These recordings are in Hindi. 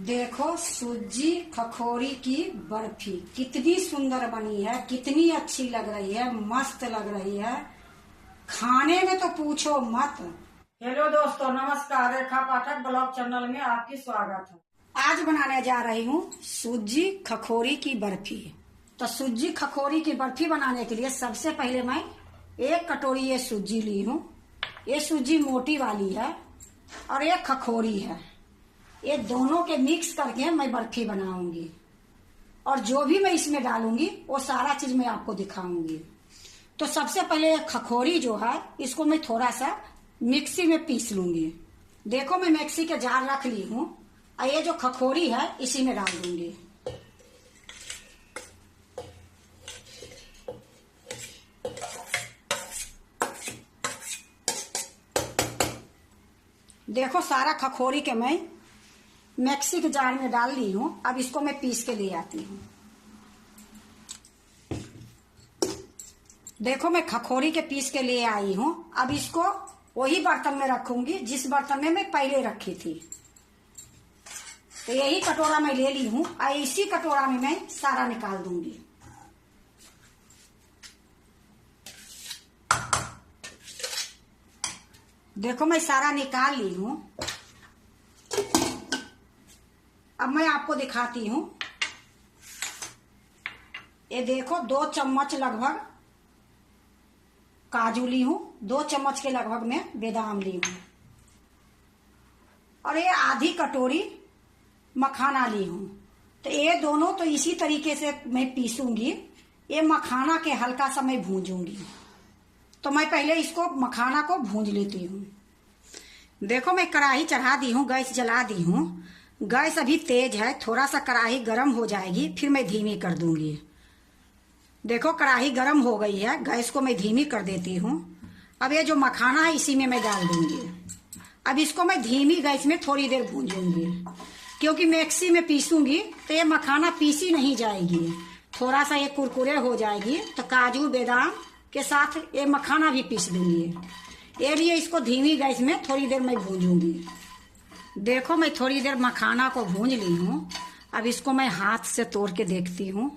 देखो सूजी खखोरी की बर्फी कितनी सुंदर बनी है, कितनी अच्छी लग रही है, मस्त लग रही है। खाने में तो पूछो मत। हेलो दोस्तों, नमस्कार। रेखा पाठक ब्लॉग चैनल में आपकी स्वागत है। आज बनाने जा रही हूँ सूजी खखोरी की बर्फी। तो सूजी खखोरी की बर्फी बनाने के लिए सबसे पहले मैं 1 कटोरी ये सूजी ली हूँ। ये सूजी मोटी वाली है और ये खखोरी है। ये दोनों के मिक्स करके मैं बर्फी बनाऊंगी और जो भी मैं इसमें डालूंगी वो सारा चीज मैं आपको दिखाऊंगी। तो सबसे पहले खखोरी जो है इसको मैं थोड़ा सा मिक्सी में पीस लूंगी। देखो मैं मिक्सी के जार रख ली हूँ और ये जो खखोरी है इसी में डाल दूंगी। देखो सारा खखोरी के मैं मिक्सी के जार में डाल ली हूँ। अब इसको मैं पीस के ले आती हूँ। देखो मैं खखोरी के पीस के ले आई हूँ। अब इसको वही बर्तन में रखूंगी जिस बर्तन में मैं पहले रखी थी। तो यही कटोरा मैं ले ली हूँ और इसी कटोरा में मैं सारा निकाल दूंगी। देखो मैं सारा निकाल ली हूँ। अब मैं आपको दिखाती हूँ। ये देखो 2 चम्मच लगभग काजू ली हूँ, 2 चम्मच के लगभग मैं बादाम ली हूँ और ये आधी कटोरी मखाना ली हूँ। तो ये दोनों तो इसी तरीके से मैं पीसूंगी। ये मखाना के हल्का सा मैं भूंजूंगी। तो मैं पहले इसको मखाना को भूंज लेती हूँ। देखो मैं कढ़ाई चढ़ा दी हूँ, गैस जला दी हूँ। गैस अभी तेज है, थोड़ा सा कढ़ाई गर्म हो जाएगी फिर मैं धीमी कर दूंगी। देखो कढ़ाई गर्म हो गई है, गैस को मैं धीमी कर देती हूँ। अब ये जो मखाना है इसी में मैं डाल दूंगी। अब इसको मैं धीमी गैस में थोड़ी देर भूंजूंगी क्योंकि मिक्सी में पीसूंगी तो ये मखाना पीसी नहीं जाएगी, थोड़ा सा ये कुरकुरे हो जाएगी। तो काजू बादाम के साथ ये मखाना भी पीस दूंगी। ये लिए इसको धीमी गैस में थोड़ी देर मैं भूंजूंगी। देखो मैं थोड़ी देर मखाना को भूंज ली हूँ। अब इसको मैं हाथ से तोड़ के देखती हूँ।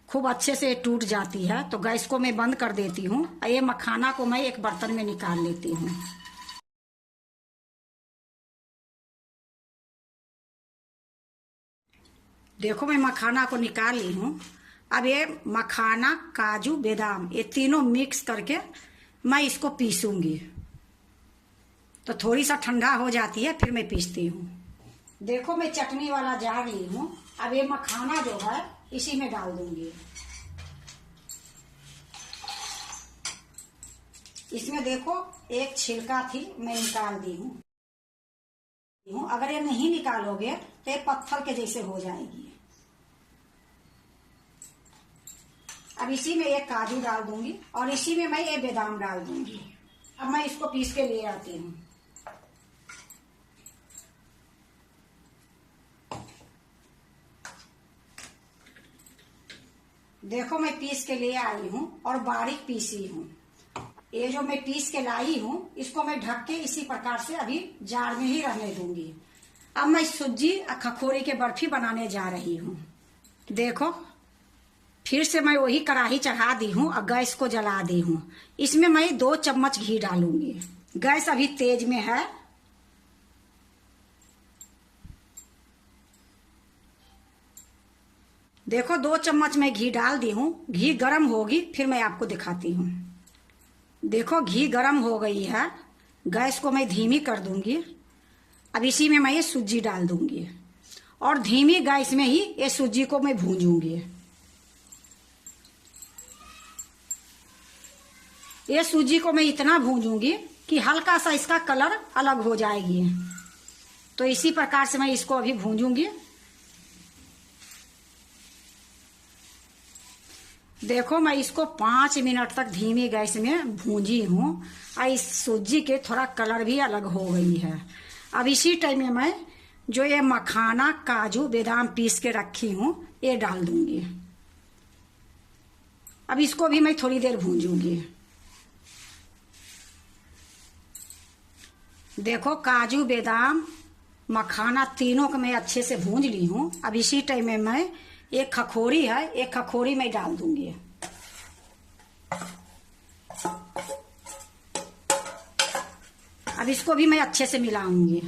खूब अच्छे से टूट जाती है। तो गैस को मैं बंद कर देती हूँ और ये मखाना को मैं एक बर्तन में निकाल लेती हूँ। देखो मैं मखाना को निकाल ली हूँ। अब ये मखाना काजू बादाम ये तीनों मिक्स करके मैं इसको पीसूंगी। तो थोड़ी सा ठंडा हो जाती है फिर मैं पीसती हूँ। देखो मैं चटनी वाला जार ली हूँ। अब ये मखाना जो है इसी में डाल दूंगी। इसमें देखो एक छिलका थी मैं निकाल दी हूँ। अगर ये नहीं निकालोगे तो ये पत्थर के जैसे हो जाएगी। अब इसी में एक काजू डाल दूंगी और इसी में मैं ये बादाम डाल दूंगी। अब मैं इसको पीस के ले आती हूँ। देखो मैं पीस के ले आई हूँ और बारीक पीसी हूँ। ये जो मैं पीस के लाई हूँ इसको मैं ढक के इसी प्रकार से अभी जार में ही रहने दूंगी। अब मैं सूजी खखोरी के बर्फी बनाने जा रही हूँ। देखो फिर से मैं वही कढ़ाई चढ़ा दी हूँ और गैस को जला दी हूँ। इसमें मैं 2 चम्मच घी डालूंगी। गैस अभी तेज में है। देखो 2 चम्मच मैं घी डाल दी हूँ। घी गर्म होगी फिर मैं आपको दिखाती हूँ। देखो घी गर्म हो गई है, गैस को मैं धीमी कर दूंगी। अब इसी में मैं ये सूजी डाल दूंगी और धीमी गैस में ही ये सूजी को मैं भूंजूंगी। ये सूजी को मैं इतना भूंजूंगी कि हल्का सा इसका कलर अलग हो जाएगी। तो इसी प्रकार से मैं इसको अभी भूंजूंगी। देखो मैं इसको 5 मिनट तक धीमी गैस में भूंजी हूँ और इस सूजी के थोड़ा कलर भी अलग हो गई है। अब इसी टाइम में मैं जो ये मखाना काजू बादाम पीस के रखी हूँ ये डाल दूंगी। अब इसको भी मैं थोड़ी देर भूंजूंगी। देखो काजू बादाम मखाना तीनों को मैं अच्छे से भूंज ली हूँ। अब इसी टाइम में मैं एक खखोरी है, एक खखोरी मैं डाल दूंगी। अब इसको भी मैं अच्छे से मिलाऊंगी।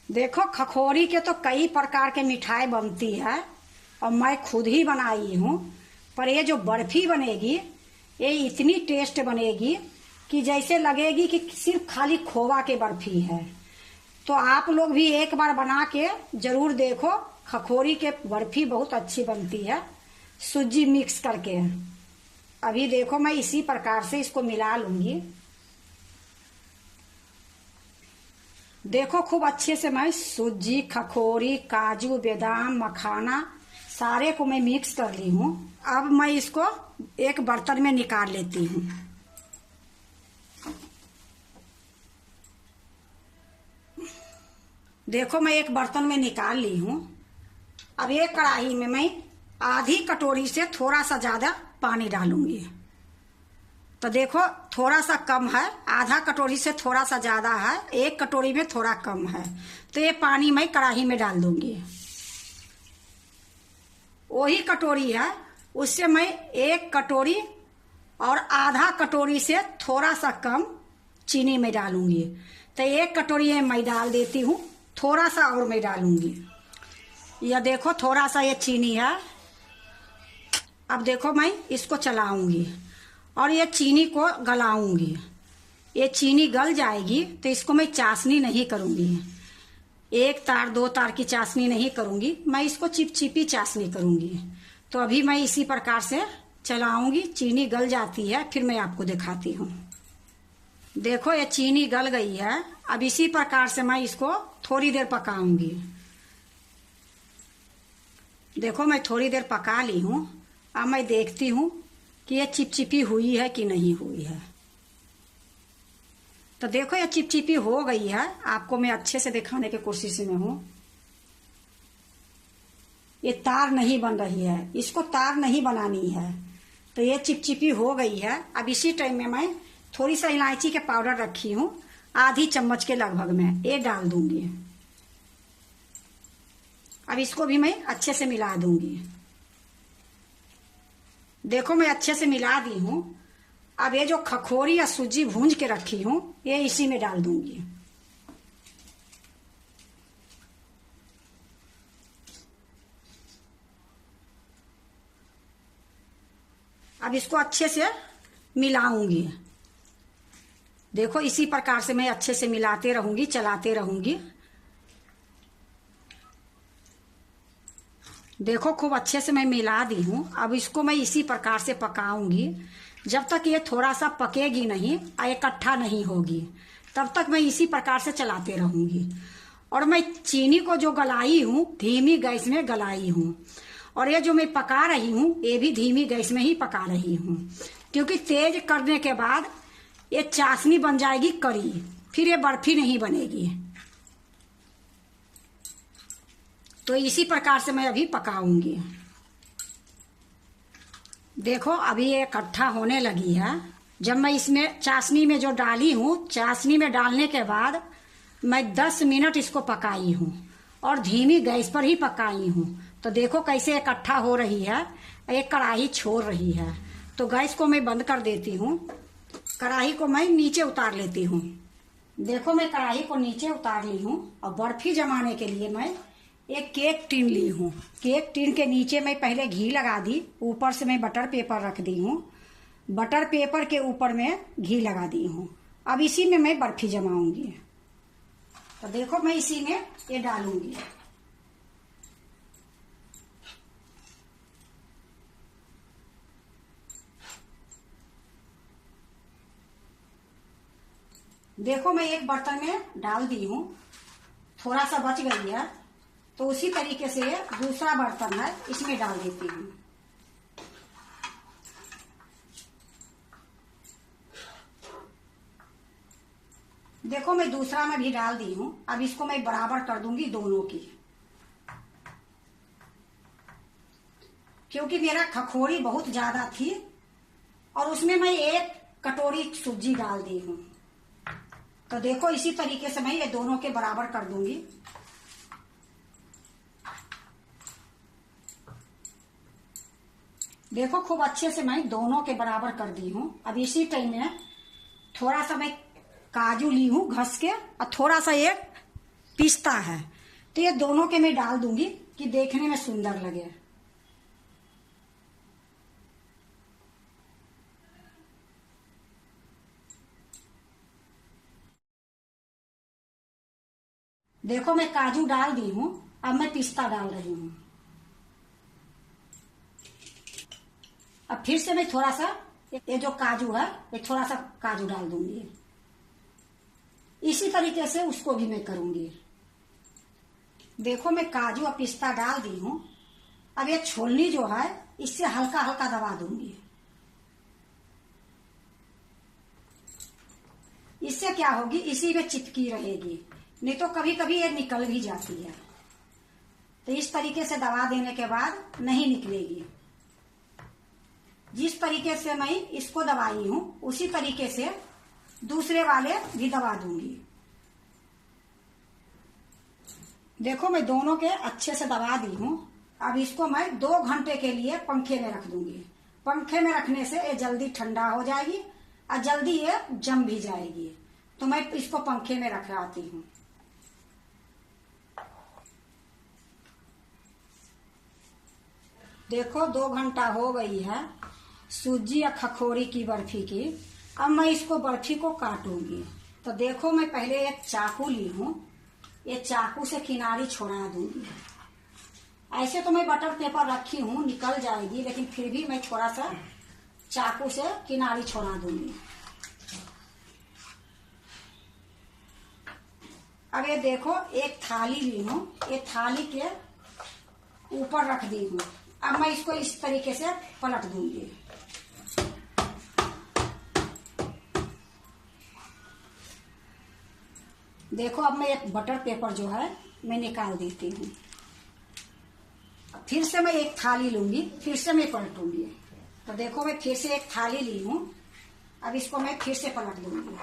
देखो खखोरी के तो कई प्रकार के मिठाई बनती है और मैं खुद ही बनाई हूँ, पर ये जो बर्फी बनेगी ये इतनी टेस्ट बनेगी कि जैसे लगेगी कि सिर्फ खाली खोवा के बर्फी है। तो आप लोग भी एक बार बना के जरूर देखो। खखोरी के बर्फी बहुत अच्छी बनती है सूजी मिक्स करके। अभी देखो मैं इसी प्रकार से इसको मिला लूंगी। देखो खूब अच्छे से मैं सूजी, खखोरी, काजू, बादाम, मखाना सारे को मैं मिक्स कर ली हूँ। अब मैं इसको एक बर्तन में निकाल लेती हूँ। देखो मैं एक बर्तन में निकाल ली हूँ। अब एक कढ़ाई में मैं आधी कटोरी से थोड़ा सा ज्यादा पानी डालूंगी। तो देखो थोड़ा सा कम है, आधा कटोरी से थोड़ा सा ज्यादा है, एक कटोरी में थोड़ा कम है। तो ये पानी मैं कढ़ाई में डाल दूंगी। वही कटोरी है, उससे मैं एक कटोरी और आधा कटोरी से थोड़ा सा कम चीनी में डालूंगी। तो एक कटोरी मैं डाल देती हूँ, थोड़ा सा और मैं डालूंगी। यह देखो थोड़ा सा ये चीनी है। अब देखो मैं इसको चलाऊंगी और ये चीनी को गलाऊंगी। ये चीनी गल जाएगी तो इसको मैं चाशनी नहीं करूंगी, एक तार दो तार की चाशनी नहीं करूंगी, मैं इसको चिपचिपी चाशनी करूंगी। तो अभी मैं इसी प्रकार से चलाऊंगी। चीनी गल जाती है फिर मैं आपको दिखाती हूँ। देखो ये चीनी गल गई है। अब इसी प्रकार से मैं इसको थोड़ी देर पकाऊंगी। देखो मैं थोड़ी देर पका ली हूँ। अब मैं देखती हूँ कि ये चिपचिपी हुई है कि नहीं हुई है। तो देखो ये चिपचिपी हो गई है। आपको मैं अच्छे से दिखाने की कोशिश में हूँ। ये तार नहीं बन रही है, इसको तार नहीं बनानी है। तो ये चिपचिपी हो गई है। अब इसी टाइम में मैं थोड़ी सा इलायची के पाउडर रखी हूँ, आधी चम्मच के लगभग में ये डाल दूंगी। अब इसको भी मैं अच्छे से मिला दूंगी। देखो मैं अच्छे से मिला दी हूँ। अब ये जो खखोरी या सूजी भूंज के रखी हूँ ये इसी में डाल दूंगी। अब इसको अच्छे से मिलाऊंगी। देखो इसी प्रकार से मैं अच्छे से मिलाते रहूंगी, चलाते रहूंगी। देखो खूब अच्छे से मैं मिला दी हूँ। अब इसको मैं इसी प्रकार से पकाऊंगी जब तक ये थोड़ा सा पकेगी नहीं, इकट्ठा नहीं होगी, तब तक मैं इसी प्रकार से चलाते रहूंगी। और मैं चीनी को जो गलाई हूँ धीमी गैस में गलाई हूँ, और ये जो मैं पका रही हूँ ये भी धीमी गैस में ही पका रही हूँ, क्योंकि तेज करने के बाद ये चाशनी बन जाएगी कड़ी, फिर ये बर्फी नहीं बनेगी। तो इसी प्रकार से मैं अभी पकाऊंगी। देखो अभी ये इकट्ठा होने लगी है। जब मैं इसमें चाशनी में जो डाली हूँ, चाशनी में डालने के बाद मैं 10 मिनट इसको पकाई हूँ और धीमी गैस पर ही पकाई हूँ। तो देखो कैसे इकट्ठा हो रही है, एक कढ़ाई छोड़ रही है। तो गैस को मैं बंद कर देती हूँ, कढ़ाई को मैं नीचे उतार लेती हूँ। देखो मैं कढ़ाई को नीचे उतार ली हूँ और बर्फी जमाने के लिए मैं एक केक टिन ली हूँ। केक टिन के नीचे मैं पहले घी लगा दी, ऊपर से मैं बटर पेपर रख दी हूँ, बटर पेपर के ऊपर में घी लगा दी हूँ। अब इसी में मैं बर्फी जमाऊंगी। तो देखो मैं इसी में ये डालूंगी। देखो मैं एक बर्तन में डाल दी हूँ, थोड़ा सा बच गई है, तो उसी तरीके से दूसरा बर्तन है इसमें डाल देती हूँ। देखो मैं दूसरा में भी डाल दी हूँ। अब इसको मैं बराबर कर दूंगी दोनों की, क्योंकि मेरा खखोरी बहुत ज्यादा थी और उसमें मैं एक कटोरी सूजी डाल दी हूँ। तो देखो इसी तरीके से मैं ये दोनों के बराबर कर दूंगी। देखो खूब अच्छे से मैं दोनों के बराबर कर दी हूँ। अब इसी टाइम में थोड़ा सा मैं काजू ली हूँ घस के, और थोड़ा सा ये पिस्ता है, तो ये दोनों के मैं डाल दूंगी कि देखने में सुंदर लगे। देखो मैं काजू डाल दी हूँ, अब मैं पिस्ता डाल रही हूँ। अब फिर से मैं थोड़ा सा ये जो काजू है ये थोड़ा सा काजू डाल दूंगी। इसी तरीके से उसको भी मैं करूंगी। देखो मैं काजू और पिस्ता डाल दी हूँ। अब ये छोलनी जो है इससे हल्का हल्का दबा दूंगी। इससे क्या होगी, इसी में चिपकी रहेगी, नहीं तो कभी कभी ये निकल भी जाती है। तो इस तरीके से दबा देने के बाद नहीं निकलेगी। जिस तरीके से मैं इसको दबाई हूं उसी तरीके से दूसरे वाले भी दबा दूंगी। देखो मैं दोनों के अच्छे से दबा दी हूं। अब इसको मैं 2 घंटे के लिए पंखे में रख दूंगी। पंखे में रखने से ये जल्दी ठंडा हो जाएगी और जल्दी ये जम भी जाएगी। तो मैं इसको पंखे में रख आती हूँ। देखो 2 घंटा हो गई है सूजी या खखोरी की बर्फी की। अब मैं इसको बर्फी को काटूंगी। तो देखो मैं पहले एक चाकू ली हूँ, ये चाकू से किनारी छोड़ा दूंगी। ऐसे तो मैं बटर पेपर रखी हूँ, निकल जाएगी, लेकिन फिर भी मैं थोड़ा सा चाकू से किनारी छोड़ा दूंगी। अब ये देखो एक थाली ली हूँ, ये थाली के ऊपर रख दी हूँ। अब मैं इसको इस तरीके से पलट दूंगी। देखो अब मैं एक बटर पेपर जो है मैं निकाल देती हूँ। फिर से मैं एक थाली लूंगी, फिर से मैं पलटूंगी। तो देखो मैं फिर से एक थाली ली हूँ, अब इसको मैं फिर से पलट दूंगी।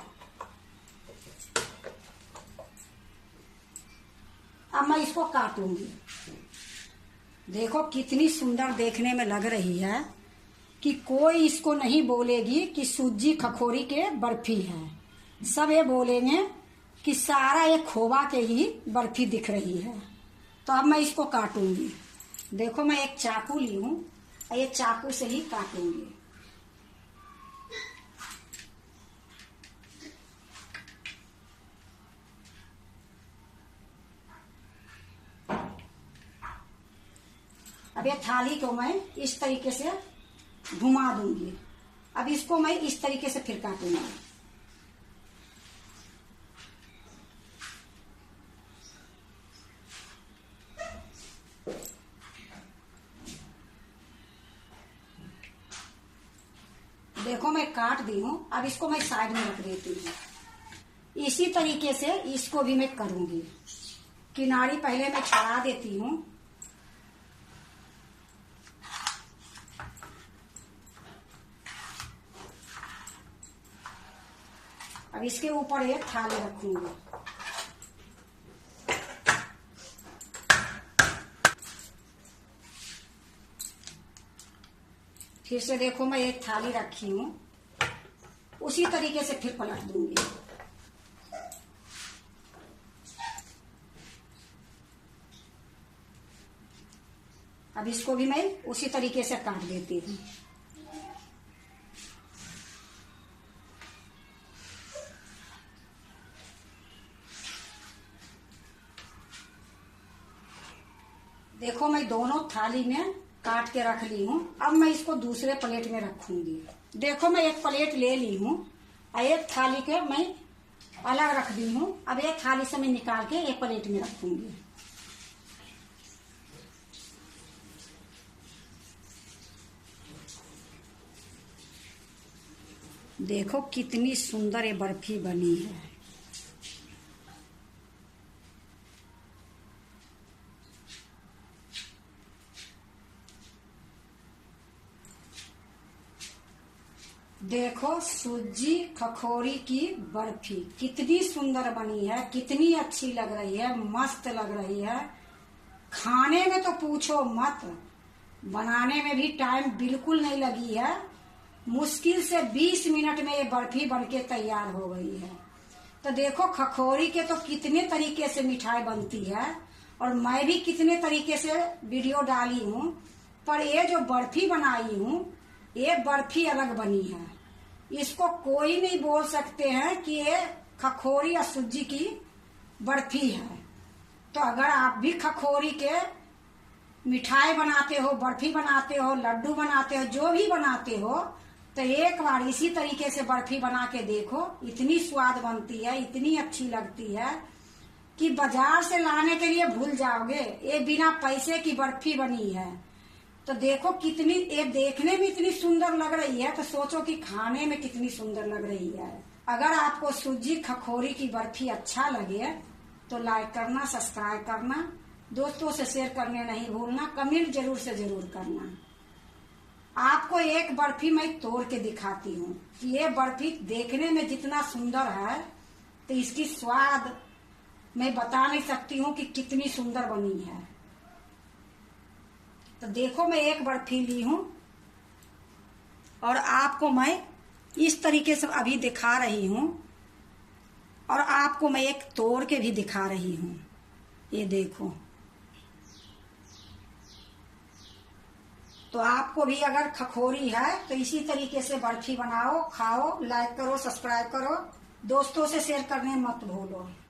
अब मैं इसको काटूंगी। देखो कितनी सुंदर देखने में लग रही है कि कोई इसको नहीं बोलेगी कि सूजी खखोरी के बर्फी है। सब ये बोलेंगे कि सारा ये खोवा के ही बर्फी दिख रही है। तो अब मैं इसको काटूंगी। देखो मैं एक चाकू ली हूँ, ये चाकू से ही काटूंगी। अब ये थाली को मैं इस तरीके से घुमा दूंगी। अब इसको मैं इस तरीके से फिर काटूंगी। देखो मैं काट दी हूँ। अब इसको मैं साइड में रख देती हूँ। इसी तरीके से इसको भी मैं करूंगी। किनारी पहले मैं छड़ा देती हूँ। अब इसके ऊपर एक थाली रखूंगी। फिर से देखो मैं एक थाली रखी हूँ, उसी तरीके से फिर पलट दूंगी। अब इसको भी मैं उसी तरीके से काट देती हूँ। देखो मैं दोनों थाली में काट के रख ली हूँ। अब मैं इसको दूसरे प्लेट में रखूंगी। देखो मैं एक प्लेट ले ली हूँ और एक थाली के मैं अलग रख दी हूँ। अब एक थाली से मैं निकाल के एक प्लेट में रखूंगी। देखो कितनी सुंदर ये बर्फी बनी है। देखो सूजी खखोरी की बर्फी कितनी सुंदर बनी है, कितनी अच्छी लग रही है, मस्त लग रही है। खाने में तो पूछो मत, बनाने में भी टाइम बिल्कुल नहीं लगी है। मुश्किल से 20 मिनट में ये बर्फी बनके तैयार हो गई है। तो देखो खखोरी के तो कितने तरीके से मिठाई बनती है और मैं भी कितने तरीके से वीडियो डाली हूँ, पर ये जो बर्फी बनाई हूँ ये बर्फी अलग बनी है। इसको कोई नहीं बोल सकते हैं कि ये खखोरी या सूजी की बर्फी है। तो अगर आप भी खखोरी के मिठाई बनाते हो, बर्फी बनाते हो, लड्डू बनाते हो, जो भी बनाते हो, तो एक बार इसी तरीके से बर्फी बना के देखो। इतनी स्वाद बनती है, इतनी अच्छी लगती है कि बाजार से लाने के लिए भूल जाओगे। ये बिना पैसे की बर्फी बनी है। तो देखो कितनी, ये देखने में इतनी सुंदर लग रही है तो सोचो कि खाने में कितनी सुंदर लग रही है। अगर आपको सूजी खखोरी की बर्फी अच्छा लगे तो लाइक करना, सब्सक्राइब करना, दोस्तों से शेयर करने नहीं भूलना, कमेंट जरूर से जरूर करना। आपको एक बर्फी मैं तोड़ के दिखाती हूँ कि ये बर्फी देखने में जितना सुंदर है तो इसकी स्वाद मैं बता नहीं सकती हूँ कि कितनी सुंदर बनी है। तो देखो मैं एक बर्फी ली हूँ और आपको मैं इस तरीके से अभी दिखा रही हूँ और आपको मैं एक तोड़ के भी दिखा रही हूँ। ये देखो। तो आपको भी अगर खखोरी है तो इसी तरीके से बर्फी बनाओ, खाओ, लाइक करो, सब्सक्राइब करो, दोस्तों से शेयर करने मत भूलो।